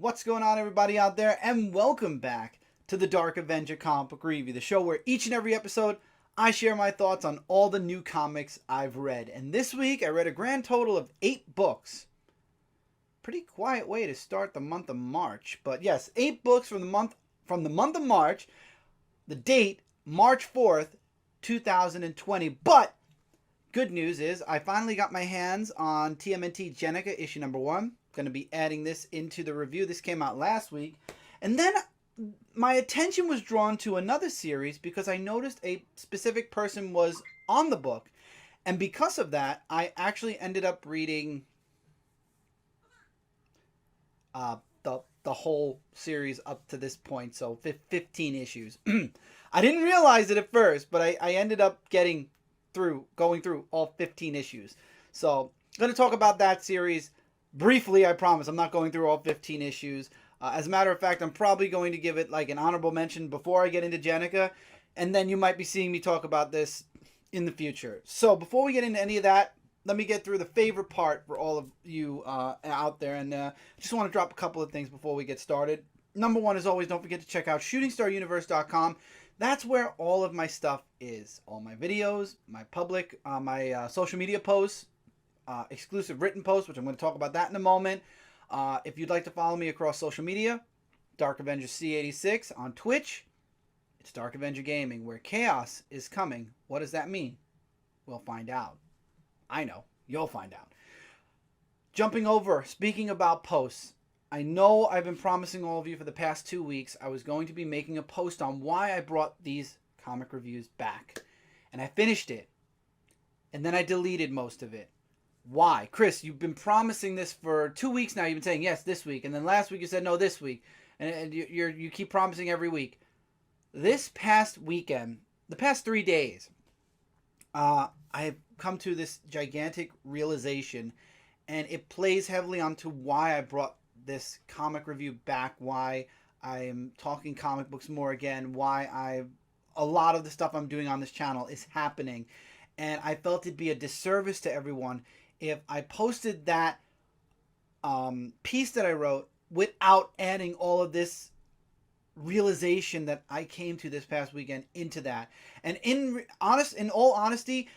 What's going on, everybody out there, and welcome back to the Dark Avenger Comic Book Review, the show where each and every episode I share my thoughts on all the new comics I've read. And this week I read a grand total of 8 books. Pretty quiet way to start the month of March, but yes, 8 books from the month of March. The date March 4th, 2020. But good news is I finally got my hands on TMNT Jennika issue number 1. Going to be adding this into the review. This came out last week. And then my attention was drawn to another series because I noticed a specific person was on the book. And because of that, I actually ended up reading the whole series up to this point. So 15 issues. I didn't realize it at first, but I ended up going through all 15 issues. So I'm going to talk about that series briefly. I promise I'm not going through all 15 issues. As a matter of fact, I'm probably going to give it like an honorable mention before I get into Jennika, and then you might be seeing me talk about this in the future. So before we get into any of that, let me get through the favorite part for all of you out there, and I just want to drop a couple of things before we get started. Number one, as always, don't forget to check out shootingstaruniverse.com. That's where all of my stuff is. All my videos, my public, my social media posts, exclusive written posts, which I'm going to talk about that in a moment. If you'd like to follow me across social media, Dark Avenger C86 on Twitch. It's Dark Avenger Gaming, where chaos is coming. What does that mean? We'll find out. I know. You'll find out. Jumping over, speaking about posts, I know I've been promising all of you for the past 2 weeks I was going to be making a post on why I brought these comic reviews back. And I finished it. And then I deleted most of it. Why? Chris, you've been promising this for 2 weeks now. You've been saying yes this week. And then last week you said no this week. And you keep promising every week. This past weekend, the past 3 days, I've come to this gigantic realization. And it plays heavily onto why I brought this comic review back. Why I am talking comic books more again. Why a lot of the stuff I'm doing on this channel is happening. And I felt it'd be a disservice to everyone if I posted that piece that I wrote without adding all of this realization that I came to this past weekend into that. And in all honesty,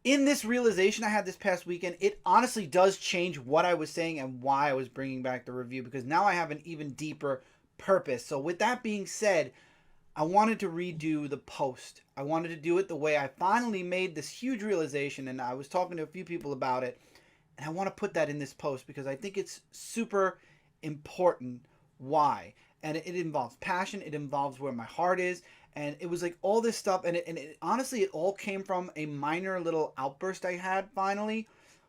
in this realization I had this past weekend, it honestly does change what I was saying and why I was bringing back the review, because now I have an even deeper purpose. So with that being said, I wanted to redo the post. I wanted to do it the way I finally made this huge realization, and I was talking to a few people about it, and I want to put that in this post because I think it's super important. Why? And it involves passion. It involves where my heart is, and it was like all this stuff, and honestly, it all came from a minor little outburst I had finally,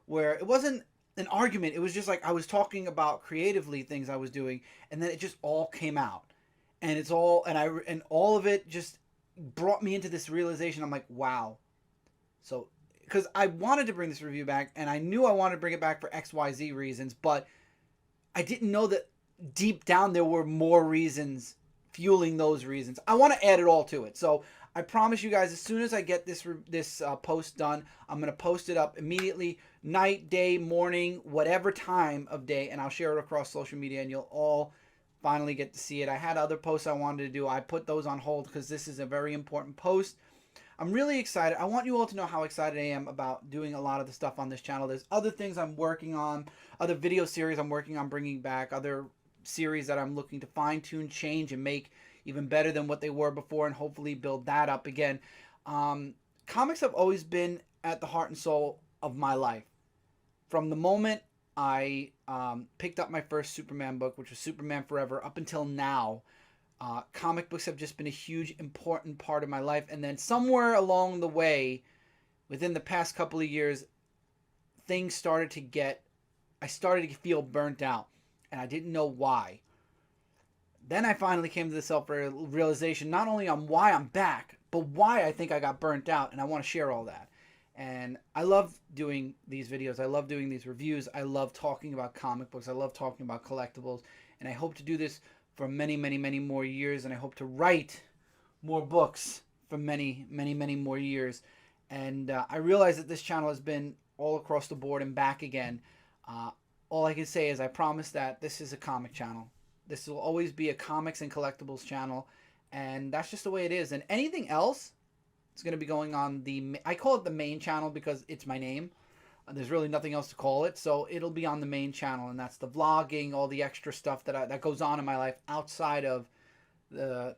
where it wasn't an argument. It was just like I was talking about creatively things I was doing, and then it just all came out. And it's all, and all of it just brought me into this realization. I'm like, wow. So, because I wanted to bring this review back, and I knew I wanted to bring it back for XYZ reasons, but I didn't know that deep down there were more reasons fueling those reasons. I want to add it all to it. So I promise you guys, as soon as I get this post done, I'm going to post it up immediately, night, day, morning, whatever time of day, and I'll share it across social media, and you'll all finally get to see it. I had other posts I wanted to do. I put those on hold because this is a very important post. I'm really excited. I want you all to know how excited I am about doing a lot of the stuff on this channel. There's other things I'm working on, other video series I'm working on bringing back, other series that I'm looking to fine-tune, change, and make even better than what they were before, and hopefully build that up again. Comics have always been at the heart and soul of my life. From the moment I picked up my first Superman book, which was Superman Forever, up until now, comic books have just been a huge, important part of my life. And then somewhere along the way, within the past couple of years, I started to feel burnt out, and I didn't know why. Then I finally came to the self-realization, not only on why I'm back, but why I think I got burnt out, and I want to share all that. And I love doing these videos. I love doing these reviews. I love talking about comic books. I love talking about collectibles. And I hope to do this for many, many, many more years. And I hope to write more books for many, many, many more years. And I realize that this channel has been all across the board and back again. All I can say is I promise that this is a comic channel. This will always be a comics and collectibles channel, and that's just the way it is. And anything else, it's going to be going on I call it the main channel because it's my name. There's really nothing else to call it, so it'll be on the main channel, and that's the vlogging, all the extra stuff that goes on in my life outside of the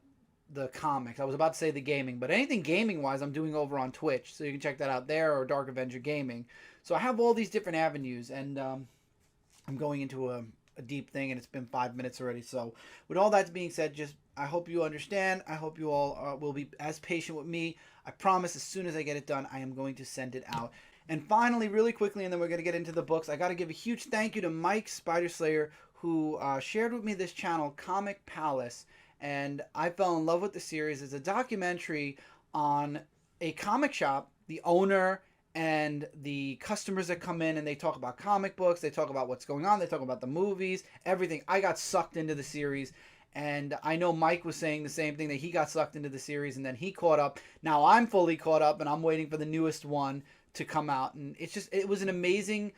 comics. I was about to say the gaming, but anything gaming wise I'm doing over on Twitch, so you can check that out there, or Dark Avenger Gaming. So I have all these different avenues, and I'm going into a deep thing, and it's been 5 minutes already. So with all that being said, just I hope you understand. I hope you all will be as patient with me. I promise as soon as I get it done, I am going to send it out. And finally, really quickly, and then we're going to get into the books, I got to give a huge thank you to Mike Spiderslayer, who shared with me this channel, Comic Palace. And I fell in love with the series. It's a documentary on a comic shop, the owner and the customers that come in, and they talk about comic books, they talk about what's going on, they talk about the movies, everything. I got sucked into the series, and I know Mike was saying the same thing, that he got sucked into the series, and then he caught up. Now I'm fully caught up, and I'm waiting for the newest one to come out. And it was an amazing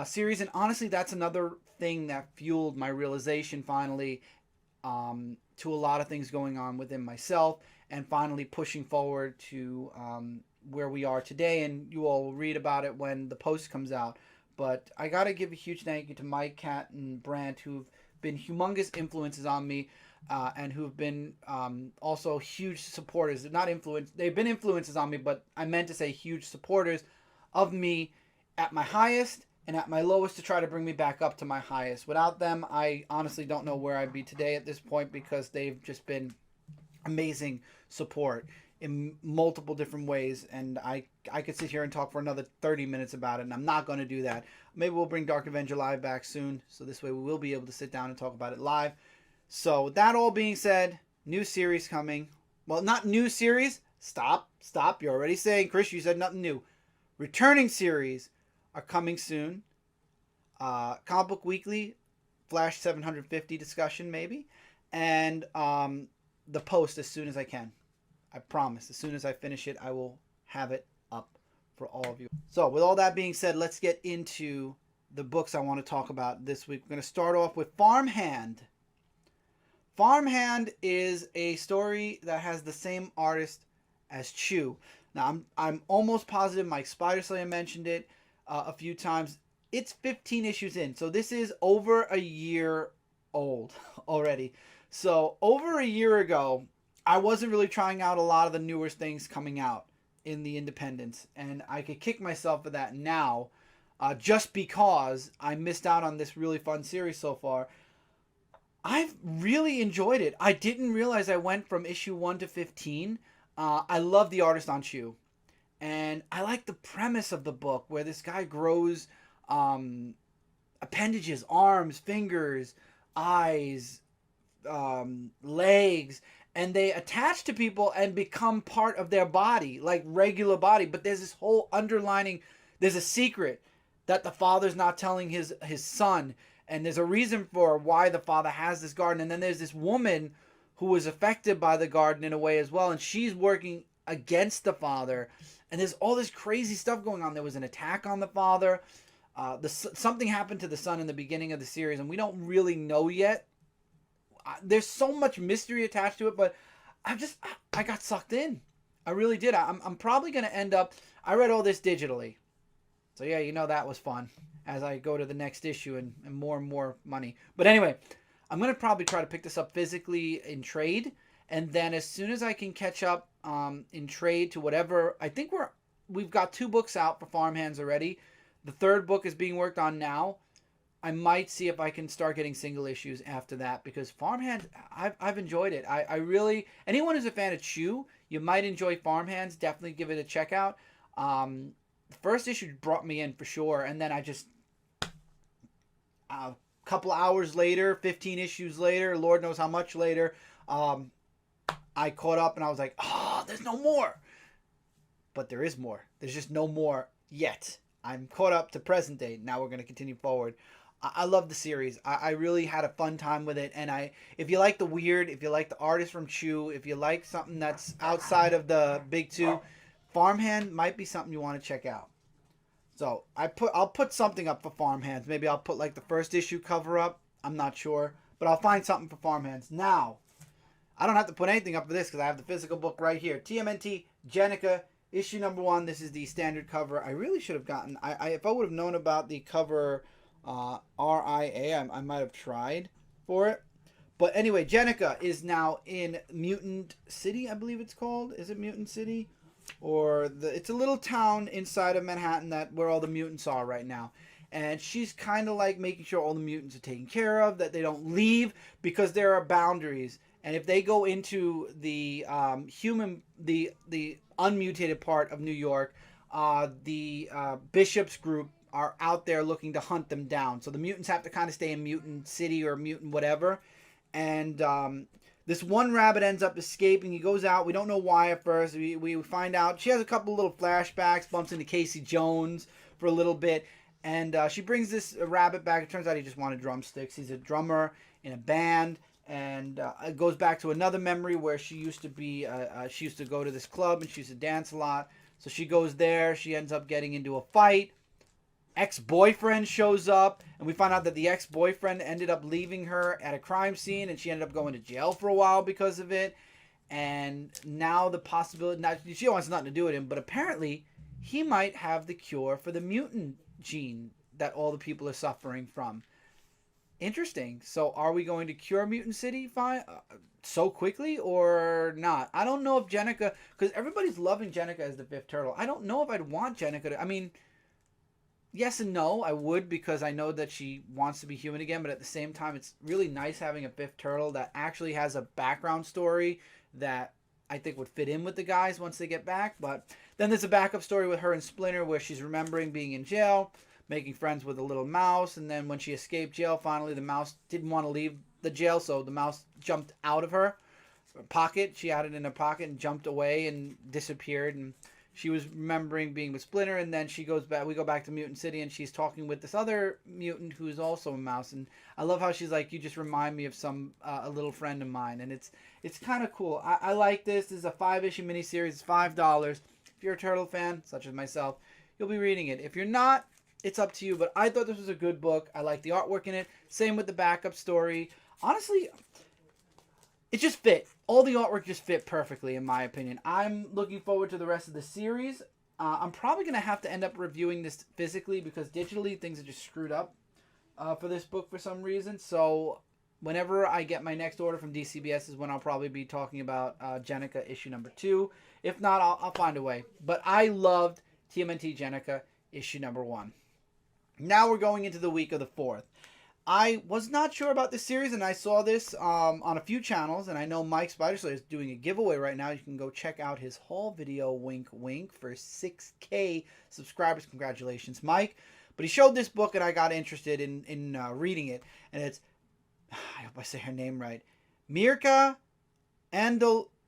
series, and honestly, that's another thing that fueled my realization finally, to a lot of things going on within myself, and finally pushing forward to where we are today. And you all will read about it when the post comes out. But I got to give a huge thank you to Mike, Kat, and Brandt, who've been humongous influences on me, and who've been also huge supporters. They've been influences on me, but I meant to say huge supporters of me at my highest and at my lowest, to try to bring me back up to my highest. Without them, I honestly don't know where I'd be today at this point, because they've just been amazing support in multiple different ways. And I could sit here and talk for another 30 minutes about it, and I'm not going to do that. Maybe we'll bring Dark Avenger Live back soon, so this way we will be able to sit down and talk about it live. So with that all being said, new series coming. Well, not new series. Stop. You're already saying, Chris, you said nothing new. Returning series are coming soon. Comic Book Weekly, Flash 750 discussion maybe, and the post as soon as I can. I promise. As soon as I finish it, I will have it up for all of you. So with all that being said, let's get into the books I want to talk about this week. We're going to start off with FarmHand. FarmHand is a story that has the same artist as Chew. Now, I'm almost positive Mike Spiderslayer mentioned it a few times. It's 15 issues in, so this is over a year old already. So over a year ago, I wasn't really trying out a lot of the newer things coming out in the independents, and I could kick myself for that now, just because I missed out on this really fun series so far. I've really enjoyed it. I didn't realize I went from issue 1 to 15. I love the artist on Chew. And I like the premise of the book, where this guy grows appendages, arms, fingers, eyes, legs, and they attach to people and become part of their body, like regular body. But there's this whole underlining, there's a secret that the father's not telling his son. And there's a reason for why the father has this garden. And then there's this woman who was affected by the garden in a way as well, and she's working against the father. And there's all this crazy stuff going on. There was an attack on the father. Something happened to the son in the beginning of the series, and we don't really know yet. There's so much mystery attached to it, but I got sucked in. I really did. I'm probably going to end up... I read all this digitally. So yeah, you know that was fun, as I go to the next issue and more money. But anyway, I'm going to probably try to pick this up physically in trade. And then as soon as I can catch up in trade to whatever... I think we've got 2 books out for FarmHands already. The 3rd book is being worked on now. I might see if I can start getting single issues after that, because FarmHands, I've enjoyed it. I really... Anyone who's a fan of Chew, you might enjoy FarmHands. Definitely give it a check out. The first issue brought me in for sure, and then I just... a couple hours later, 15 issues later, Lord knows how much later, I caught up and I was like, oh, there's no more. But there is more. There's just no more yet. I'm caught up to present day. Now we're going to continue forward. I love the series. I really had a fun time with it. And if you like the weird, if you like the artist from Chew, if you like something that's outside of the big 2, FarmHand might be something you want to check out. So I'll put something up for FarmHands. Maybe I'll put like the first issue cover up. I'm not sure. but I'll find something for Farmhands. Now, I don't have to put anything up for this because I have the physical book right here. TMNT Jennika, issue number 1. This is the standard cover. I really should have gotten... if I would have known about the cover RIA, I might have tried for it. But anyway, Jennika is now in Mutant City, I believe it's called. Is it Mutant City? It's a little town inside of Manhattan where all the mutants are right now. And she's kind of like making sure all the mutants are taken care of, that they don't leave, because there are boundaries. And if they go into the the unmutated part of New York, the Bishop's group are out there looking to hunt them down. So the mutants have to kind of stay in Mutant City or Mutant whatever. And this one rabbit ends up escaping. He goes out. We don't know why at first. We find out. She has a couple little flashbacks, bumps into Casey Jones for a little bit. And she brings this rabbit back. It turns out he just wanted drumsticks. He's a drummer in a band. And it goes back to another memory where she used to be, she used to go to this club and she used to dance a lot. So she goes there. She ends up getting into a fight. Ex-boyfriend shows up. And we find out that the ex-boyfriend ended up leaving her at a crime scene. And she ended up going to jail for a while because of it. And now the possibility, she wants nothing to do with him. But apparently he might have the cure for the mutant gene that all the people are suffering from. Interesting. So are we going to cure Mutant City so quickly or not? I don't know if Jennika, because everybody's loving Jennika as the 5th turtle. I don't know if I'd want Jennika to, I mean, yes and no, I would, because I know that she wants to be human again, but at the same time, it's really nice having a 5th turtle that actually has a background story that I think would fit in with the guys once they get back. But then there's a backup story with her and Splinter where she's remembering being in jail, making friends with a little mouse, and then when she escaped jail, finally the mouse didn't want to leave the jail, so the mouse jumped out of her pocket. She had it in her pocket and jumped away and disappeared, and she was remembering being with Splinter, and then she goes back. We go back to Mutant City, and she's talking with this other mutant who's also a mouse, and I love how she's like, "You just remind me of a little friend of mine," and it's kind of cool. I like this. This is a 5-issue miniseries. It's $5. If you're a turtle fan, such as myself, you'll be reading it. If you're not, it's up to you, but I thought this was a good book. I like the artwork in it. Same with the backup story. Honestly, it just fit. All the artwork just fit perfectly, in my opinion. I'm looking forward to the rest of the series. I'm probably going to have to end up reviewing this physically because digitally things are just screwed up for this book for some reason. So whenever I get my next order from DCBS is when I'll probably be talking about Jennika issue number 2. If not, I'll find a way. But I loved TMNT Jennika issue number 1. Now we're going into the week of the 4th. I was not sure about this series, and I saw this on a few channels, and I know Mike Spiderslayer is doing a giveaway right now. You can go check out his haul video, wink, wink, for 6K subscribers. Congratulations, Mike. But he showed this book, and I got interested in reading it, and it's, I hope I say her name right, Mirka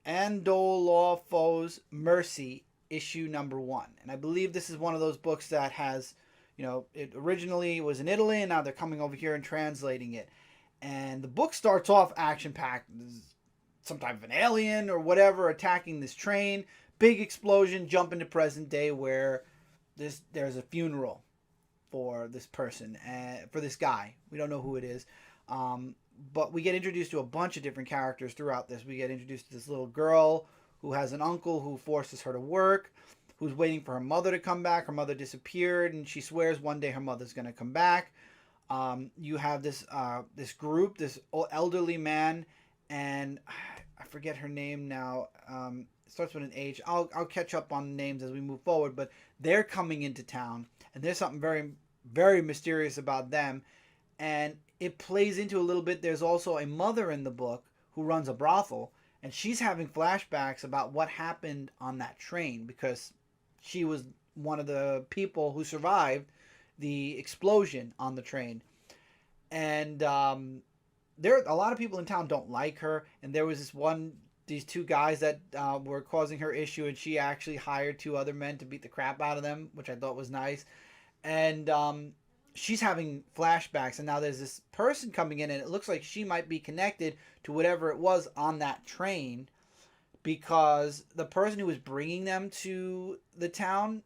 Andolfo's Mercy, issue number 1. And I believe this is one of those books that has... You know, it originally was in Italy, and now they're coming over here and translating it. And the book starts off action-packed. Some type of an alien or whatever attacking this train. Big explosion, jump into present day where there's a funeral for this person, for this guy. We don't know who it is. But we get introduced to a bunch of different characters throughout this. We get introduced to this little girl who has an uncle who forces her to work, who's waiting for her mother to come back. Her mother disappeared, and she swears one day her mother's going to come back. You have this group, this elderly man, and I forget her name now. It starts with an H. I'll catch up on names as we move forward, but they're coming into town, and there's something very, very mysterious about them, and it plays into a little bit. There's also a mother in the book who runs a brothel, and she's having flashbacks about what happened on that train because she was one of the people who survived the explosion on the train. And there a lot of people in town don't like her. And there was these 2 guys that were causing her issue. And she actually hired 2 other men to beat the crap out of them, which I thought was nice. And she's having flashbacks. And now there's this person coming in. And it looks like she might be connected to whatever it was on that train, because the person who was bringing them to the town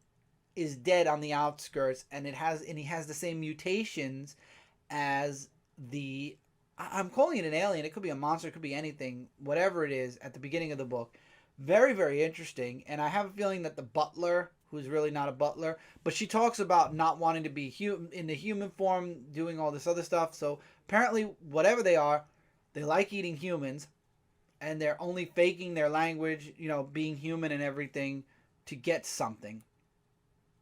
is dead on the outskirts, and he has the same mutations as the I'm calling it an alien. It could be a monster. It could be anything. Whatever it is at the beginning of the book. Very, very interesting. And I have a feeling that the butler, who's really not a butler, but she talks about not wanting to be in the human form, doing all this other stuff. So apparently, whatever they are, they like eating humans, and they're only faking their language, being human and everything to get something.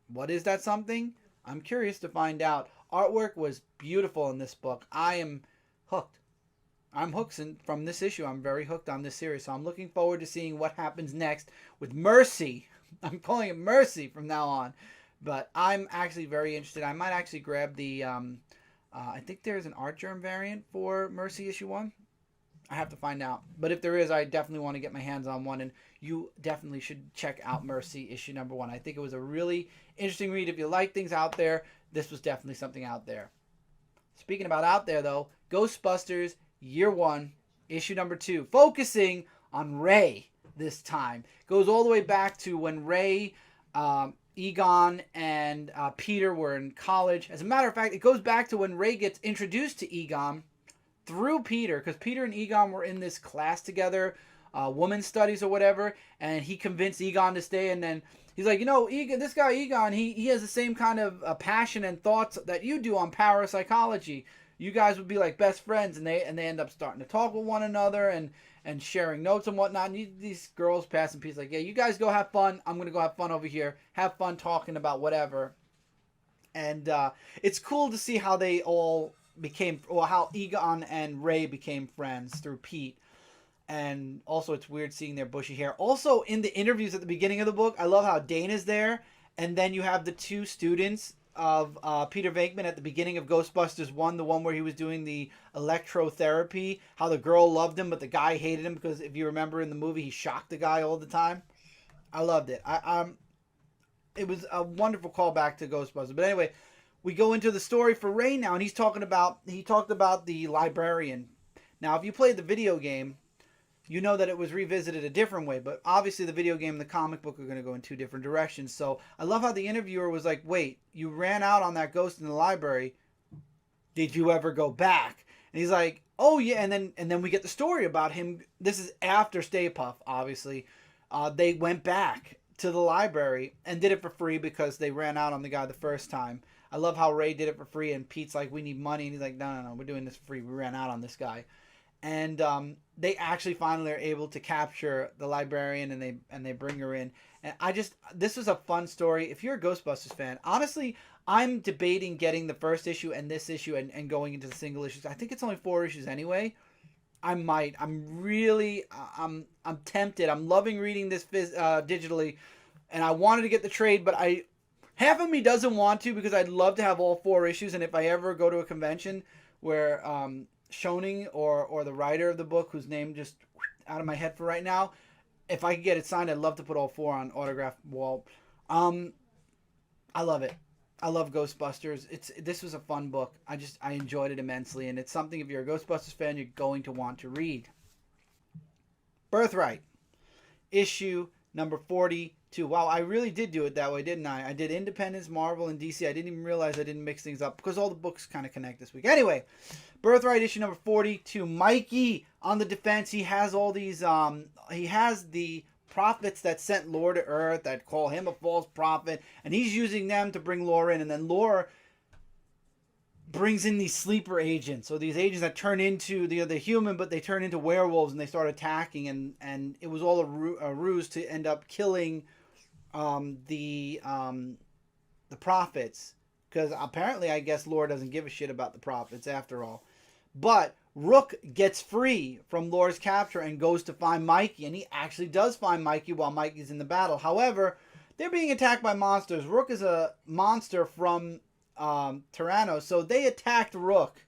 What is that something? I'm curious to find out. Artwork was beautiful in this book. I am hooked. I'm hooked from this issue. I'm very hooked on this series. So I'm looking forward to seeing what happens next with Mercy. I'm calling it Mercy from now on. But I'm actually very interested. I might actually grab the, I think there's an Art Germ variant for Mercy issue 1. I have to find out. But if there is, I definitely want to get my hands on one. And you definitely should check out Mercy issue number 1. I think it was a really interesting read. If you like things out there, this was definitely something out there. Speaking about out there, though, Ghostbusters Year 1, issue number 2, focusing on Ray this time. Goes all the way back to when Ray, Egon, and Peter were in college. As a matter of fact, it goes back to when Ray gets introduced to Egon through Peter, because Peter and Egon were in this class together, women's studies or whatever, and he convinced Egon to stay, and then he's like, Egon, this guy Egon, he has the same kind of passion and thoughts that you do on parapsychology. You guys would be like best friends, and they end up starting to talk with one another and sharing notes and whatnot. And these girls passing peace like, yeah, you guys go have fun. I'm gonna go have fun over here. Have fun talking about whatever. And it's cool to see how they all became, or how Egon and Ray became friends through Pete. And also, it's weird seeing their bushy hair. Also, in the interviews at the beginning of the book, I love how Dana's there, and then you have the two students of Peter Venkman at the beginning of Ghostbusters 1, the one where he was doing the electrotherapy, how the girl loved him, but the guy hated him because, if you remember in the movie, he shocked the guy all the time. I loved it. It was a wonderful callback to Ghostbusters. But anyway, we go into the story for Ray now, and he talked about the librarian. Now, if you played the video game, you know that it was revisited a different way, but obviously the video game and the comic book are going to go in two different directions. So I love how the interviewer was like, wait, you ran out on that ghost in the library. Did you ever go back? And he's like, oh yeah. And then we get the story about him. This is after Stay Puft, obviously. They went back to the library and did it for free because they ran out on the guy the first time. I love how Ray did it for free, and Pete's like, we need money. And he's like, no, we're doing this for free. We ran out on this guy. And they actually finally are able to capture the librarian, and they bring her in. And this was a fun story. If you're a Ghostbusters fan, honestly, I'm debating getting the first issue and this issue and going into the single issues. I think it's only 4 issues anyway. I might. I'm tempted. I'm loving reading this digitally, and I wanted to get the trade, but half of me doesn't want to, because I'd love to have all 4 issues. And if I ever go to a convention where Schoening or the writer of the book, whose name just out of my head for right now, if I could get it signed, I'd love to put all 4 on autograph wall. I love it. I love Ghostbusters. This was a fun book. I enjoyed it immensely, and it's something, if you're a Ghostbusters fan, you're going to want to read. Birthright, issue number 42. Wow, I really did do it that way, didn't I? I did Independence, Marvel, and DC. I didn't even realize I didn't mix things up, because all the books kind of connect this week. Anyway, Birthright issue number 42. Mikey on the defense. He has all these, he has the prophets that sent Lore to Earth, that call him a false prophet, and he's using them to bring Lore in, and then Lore brings in these sleeper agents, so these agents that turn into the human, but they turn into werewolves, and they start attacking, and it was all a ruse to end up killing the prophets, because apparently, I guess, Lore doesn't give a shit about the prophets after all. But Rook gets free from Lore's capture and goes to find Mikey, and he actually does find Mikey while Mikey's in the battle. However, they're being attacked by monsters. Rook is a monster from Tyranno, so they attacked Rook,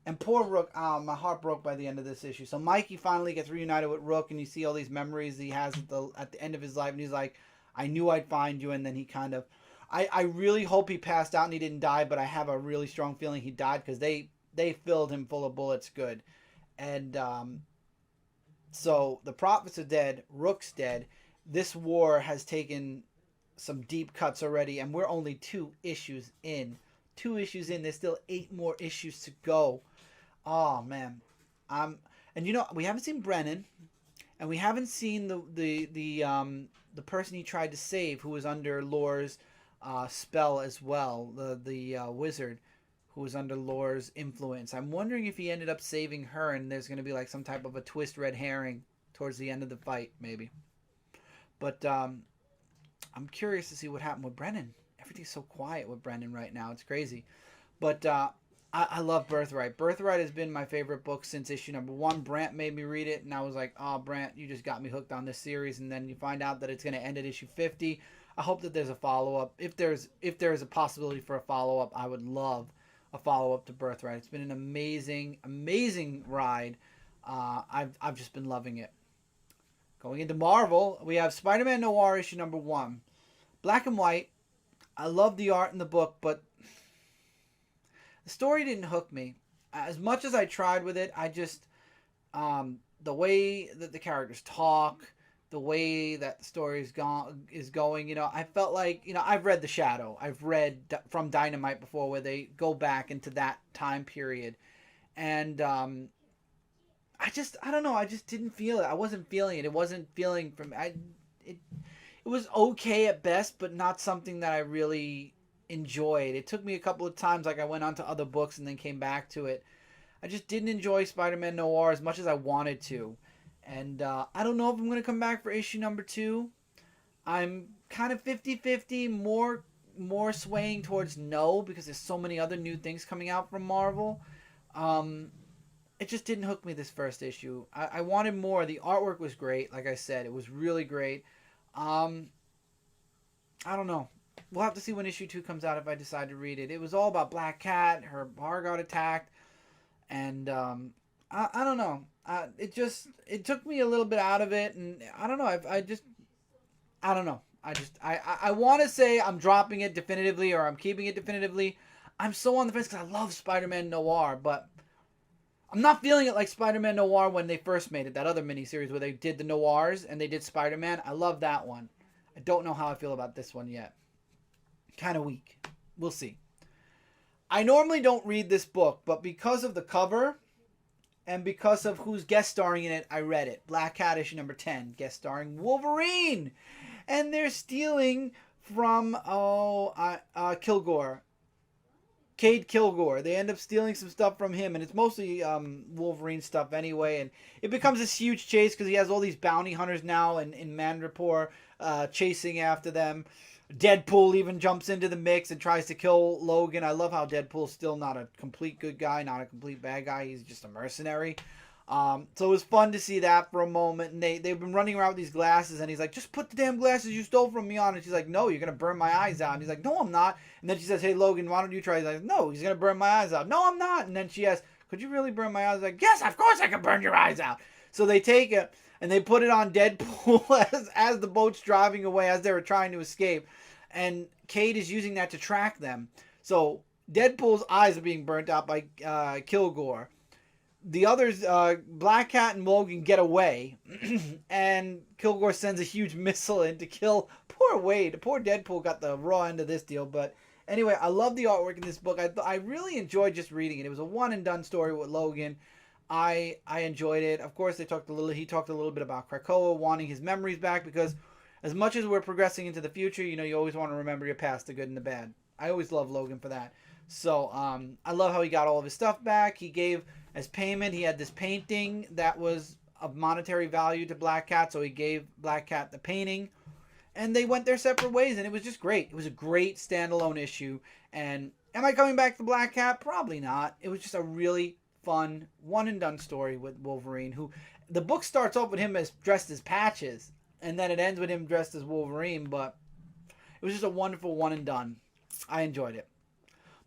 and poor Rook, my heart broke by the end of this issue. So Mikey finally gets reunited with Rook, and you see all these memories he has at the end of his life, and he's like, I knew I'd find you. And then he kind of, I really hope he passed out and he didn't die, but I have a really strong feeling he died, because they filled him full of bullets good. And so the prophets are dead, Rook's dead. This war has taken some deep cuts already, and we're only 2 issues in. 2 issues in. There's still 8 more issues to go. Oh man, and you know we haven't seen Brennan, and we haven't seen the person he tried to save, who was under Lore's spell as well, the wizard who was under Lore's influence. I'm wondering if he ended up saving her, and there's going to be like some type of a twist, red herring towards the end of the fight, maybe. But I'm curious to see what happened with Brennan. Everything's so quiet with Brennan right now. It's crazy. But I love Birthright. Birthright has been my favorite book since issue number one. Brant made me read it, and I was like, "Oh, Brant, you just got me hooked on this series." And then you find out that it's going to end at issue 50. I hope that there's a follow up. If there's a possibility for a follow up, I would love a follow up to Birthright. It's been an amazing ride. I've just been loving it. Going into Marvel, we have Spider-Man Noir issue number one, black and white. I love the art in the book, but the story didn't hook me. As much as I tried with it, I just the way that the characters talk, the way that the story is going. I felt like I've read The Shadow, I've read From Dynamite before, where they go back into that time period, and I don't know. I just didn't feel it. I wasn't feeling it. It wasn't feeling from it. It was okay at best, but not something that I really enjoyed. It took me a couple of times, like I went on to other books and then came back to it. I just didn't enjoy Spider-Man Noir as much as I wanted to. And I don't know if I'm going to come back for issue number two. I'm kind of 50-50, more swaying towards no, because there's so many other new things coming out from Marvel. It just didn't hook me this first issue. I wanted more. The artwork was great. Like I said, it was really great. I don't know. We'll have to see when issue 2 comes out if I decide to read it. It was all about Black Cat. Her bar got attacked. And I don't know. It took me a little bit out of it. And I don't know. I don't know. I want to say I'm dropping it definitively or I'm keeping it definitively. I'm so on the fence because I love Spider-Man Noir. But I'm not feeling it like Spider-Man Noir when they first made it. That other miniseries where they did the Noirs and they did Spider-Man. I love that one. I don't know how I feel about this one yet. Kind of weak. We'll see. I normally don't read this book, but because of the cover and because of who's guest starring in it, I read it. Black Cat issue number 10, guest starring Wolverine. And they're stealing from Kilgore. Cade Kilgore. They end up stealing some stuff from him, and it's mostly Wolverine stuff anyway. And it becomes this huge chase because he has all these bounty hunters now in Mandapore chasing after them. Deadpool even jumps into the mix and tries to kill Logan. I love how Deadpool's still not a complete good guy, not a complete bad guy. He's just a mercenary. So it was fun to see that for a moment. And they've been running around with these glasses, and he's like, just put the damn glasses you stole from me on. And she's like, no, you're going to burn my eyes out. And he's like, no, I'm not. And then she says, hey, Logan, why don't you try? He's like, no, he's going to burn my eyes out. No, I'm not. And then she asks, could you really burn my eyes? He's like, yes, of course I can burn your eyes out. So they take it, and they put it on Deadpool as the boat's driving away, as they were trying to escape. And Cade is using that to track them. So Deadpool's eyes are being burnt out by Kilgore. The others, Black Cat and Logan, get away. And Kilgore sends a huge missile in to kill poor Wade. Poor Deadpool got the raw end of this deal. But anyway, I love the artwork in this book. I really enjoyed just reading it. It was a one and done story with Logan. I enjoyed it. Of course, he talked a little bit about Krakoa wanting his memories back, because as much as we're progressing into the future, you always want to remember your past, the good and the bad. I always love Logan for that. So I love how he got all of his stuff back. He gave, as payment, he had this painting that was of monetary value to Black Cat, so he gave Black Cat the painting. And they went their separate ways, and it was just great. It was a great standalone issue. And am I coming back to Black Cat? Probably not. It was just a really fun, one-and-done story with Wolverine, who the book starts off with him dressed as Patches, and then it ends with him dressed as Wolverine, but it was just a wonderful one and done. I enjoyed it.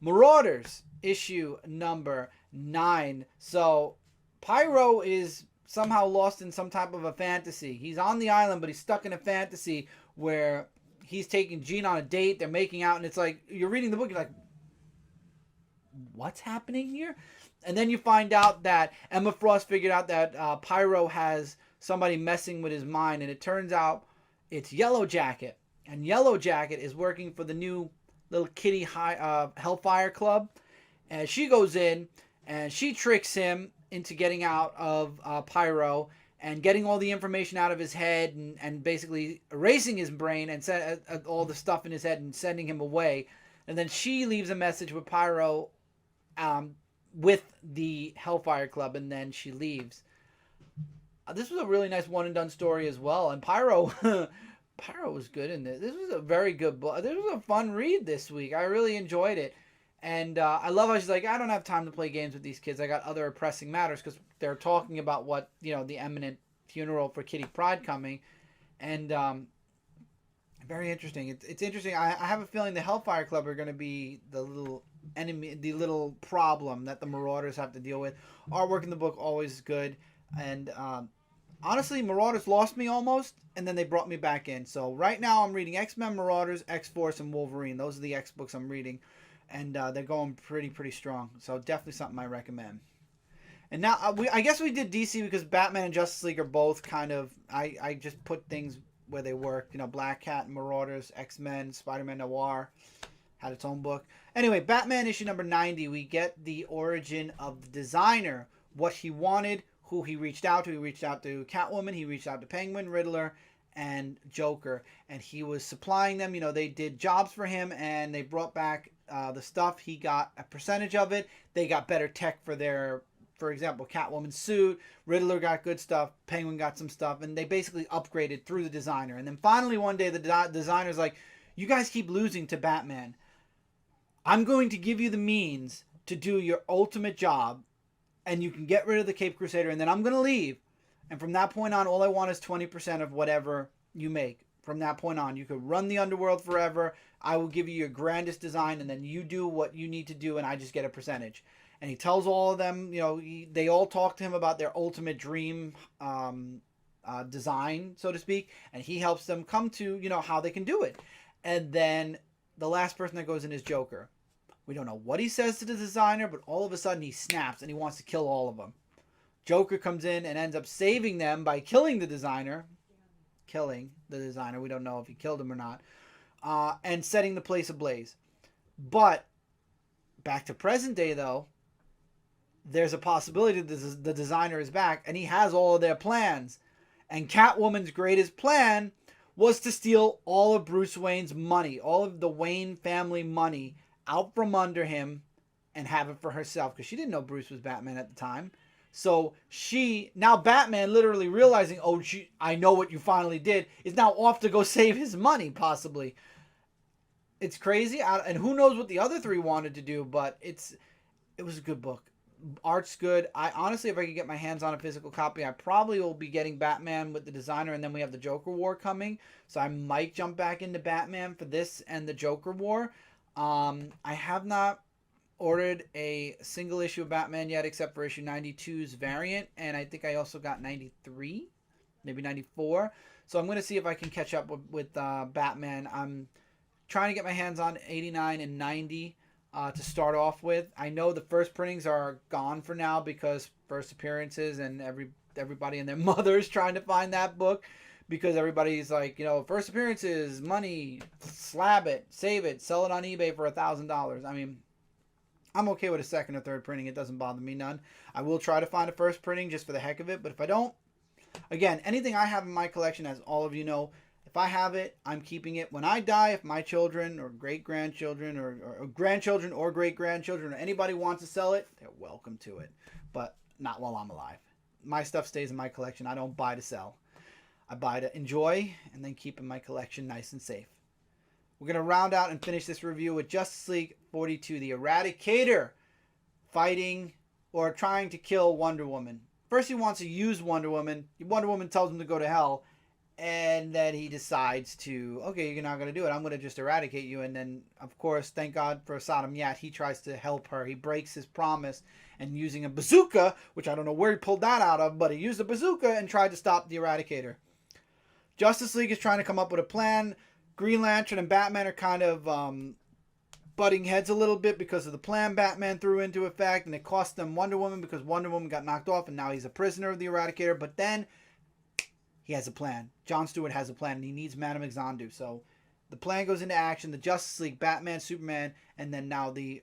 Maraurders, issue number 9. So, Pyro is somehow lost in some type of a fantasy. He's on the island, but he's stuck in a fantasy where he's taking Jean on a date, they're making out, and it's like, you're reading the book, you're like, what's happening here? And then you find out that Emma Frost figured out that Pyro has somebody messing with his mind, and it turns out it's Yellow Jacket, and Yellow Jacket is working for the new little kitty Hellfire Club, and she goes in, and she tricks him into getting out of Pyro and getting all the information out of his head and basically erasing his brain and all the stuff in his head and sending him away. And then she leaves a message with Pyro with the Hellfire Club, and then she leaves. This was a really nice one and done story as well. And Pyro, Pyro was good in this. This was a very good book. This was a fun read this week. I really enjoyed it. And I love how she's like, I don't have time to play games with these kids. I got other pressing matters, because they're talking about what, the imminent funeral for Kitty Pryde coming. And very interesting. It's interesting. I have a feeling the Hellfire Club are going to be the little enemy, the little problem that the Marauders have to deal with. Artwork in the book always good. And honestly, Marauders lost me almost, and then they brought me back in. So right now I'm reading X-Men, Marauders, X-Force, and Wolverine. Those are the X books I'm reading. And they're going pretty strong. So definitely something I recommend. And now, I guess we did DC because Batman and Justice League are both kind of... I just put things where they work. Black Cat, Marauders, X-Men, Spider-Man Noir had its own book. Anyway, Batman issue number 90. We get the origin of the designer. What he wanted, who he reached out to. He reached out to Catwoman. He reached out to Penguin, Riddler, and Joker. And he was supplying them. They did jobs for him, and they brought back... the stuff. He got a percentage of it. They got better tech for example, Catwoman's suit. Riddler got good stuff. Penguin got some stuff. And they basically upgraded through the designer. And then finally one day the designer's like, you guys keep losing to Batman. I'm going to give you the means to do your ultimate job. And you can get rid of the Cape Crusader. And then I'm going to leave. And from that point on, all I want is 20% of whatever you make. From that point on, you could run the underworld forever. I will give you your grandest design, and then you do what you need to do, and I just get a percentage. And he tells all of them, they all talk to him about their ultimate dream design, so to speak, and he helps them come to, how they can do it. And then the last person that goes in is Joker. We don't know what he says to the designer, but all of a sudden he snaps, and he wants to kill all of them. Joker comes in and ends up saving them by killing the designer. We don't know if he killed him or not. And setting the place ablaze. But back to present day, though, there's a possibility that the designer is back, and he has all of their plans. And Catwoman's greatest plan was to steal all of Bruce Wayne's money, all of the Wayne family money, out from under him and have it for herself, because she didn't know Bruce was Batman at the time. So now Batman, literally realizing, I know what you finally did, is now off to go save his money, possibly. It's crazy, and who knows what the other three wanted to do, but it was a good book. Art's good. Honestly, if I could get my hands on a physical copy, I probably will be getting Batman with the designer, and then we have the Joker War coming, so I might jump back into Batman for this and the Joker War. I have not ordered a single issue of Batman yet, except for issue 92's variant, and I think I also got 93, maybe 94. So I'm going to see if I can catch up with Batman. I'm trying to get my hands on 89 and 90 to start off with. I know the first printings are gone for now because first appearances, and everybody and their mother's trying to find that book, because everybody's like, first appearances, money, slab it, save it, sell it on eBay for $1,000. I mean, I'm okay with a second or third printing. It doesn't bother me none. I will try to find a first printing just for the heck of it. But if I don't, again, anything I have in my collection, as all of you know, if I have it, I'm keeping it. When I die, if my children or great-grandchildren or grandchildren or great-grandchildren or anybody wants to sell it, they're welcome to it. But not while I'm alive. My stuff stays in my collection. I don't buy to sell. I buy to enjoy and then keep in my collection nice and safe. We're going to round out and finish this review with Justice League 42, the Eradicator fighting or trying to kill Wonder Woman. First he wants to use Wonder Woman. Wonder Woman tells him to go to hell. And then he decides to, okay, you're not going to do it. I'm going to just eradicate you. And then, of course, thank God for Sodom Yat, he tries to help her. He breaks his promise and using a bazooka, which I don't know where he pulled that out of, but he used a bazooka and tried to stop the Eradicator. Justice League is trying to come up with a plan. Green Lantern and Batman are kind of butting heads a little bit because of the plan Batman threw into effect, and it cost them Wonder Woman because Wonder Woman got knocked off, and now he's a prisoner of the Eradicator. But then he has a plan. Jon Stewart has a plan, and he needs Madame Xanadu. So the plan goes into action. The Justice League, Batman, Superman, and then now the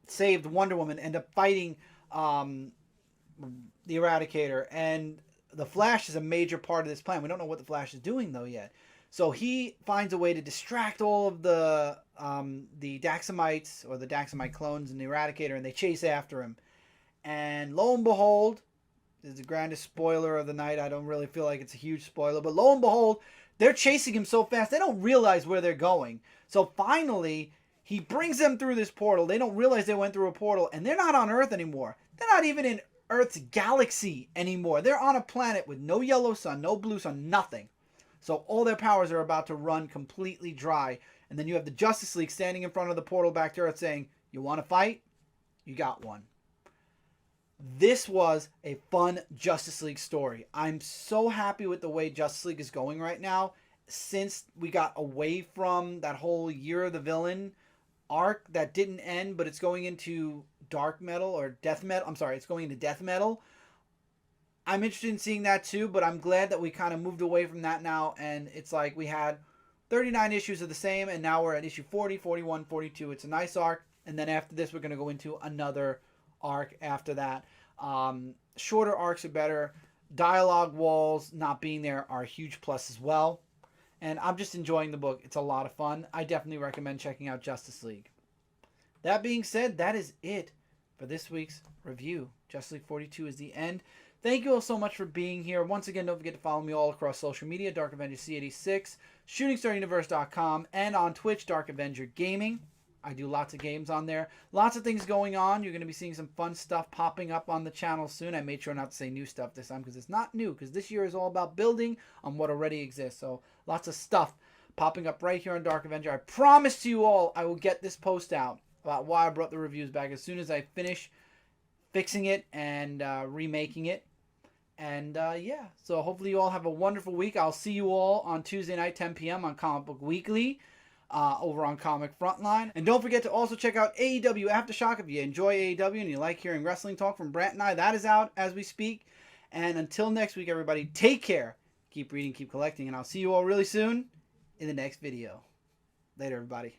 saved Wonder Woman end up fighting um, the Eradicator, and the Flash is a major part of this plan. We don't know what the Flash is doing though yet. So he finds a way to distract all of the Daxamites or the Daxamite clones and the Eradicator, and they chase after him. And lo and behold, this is the grandest spoiler of the night. I don't really feel like it's a huge spoiler, but lo and behold, they're chasing him so fast they don't realize where they're going. So finally, he brings them through this portal. They don't realize they went through a portal, and they're not on Earth anymore. They're not even in Earth's galaxy anymore. They're on a planet with no yellow sun, no blue sun, nothing. So all their powers are about to run completely dry. And then you have the Justice League standing in front of the portal back to Earth saying, you want to fight? You got one. This was a fun Justice League story. I'm so happy with the way Justice League is going right now. Since we got away from that whole Year of the Villain arc that didn't end, but it's going into dark metal or death metal. I'm sorry, it's going into death metal. I'm interested in seeing that too, but I'm glad that we kind of moved away from that now. And it's like we had 39 issues of the same, and now we're at issue 40, 41, 42. It's a nice arc. And then after this, we're going to go into another arc after that. Shorter arcs are better. Dialogue walls not being there are a huge plus as well. And I'm just enjoying the book. It's a lot of fun. I definitely recommend checking out Justice League. That being said, that is it for this week's review. Justice League 42 is the end. Thank you all so much for being here. Once again, don't forget to follow me all across social media, Dark Avenger C86, ShootingStarUniverse.com, and on Twitch, Dark Avenger Gaming. I do lots of games on there. Lots of things going on. You're going to be seeing some fun stuff popping up on the channel soon. I made sure not to say new stuff this time because it's not new, because this year is all about building on what already exists. So lots of stuff popping up right here on Dark Avenger. I promise to you all I will get this post out about why I brought the reviews back as soon as I finish fixing it and remaking it. And yeah, so hopefully you all have a wonderful week. I'll see you all on Tuesday night, 10 p.m. on Comic Book Weekly over on Comic Frontline. And don't forget to also check out AEW Aftershock if you enjoy AEW and you like hearing wrestling talk from Brant and I. That is out as we speak. And until next week, everybody, take care. Keep reading, keep collecting, and I'll see you all really soon in the next video. Later, everybody.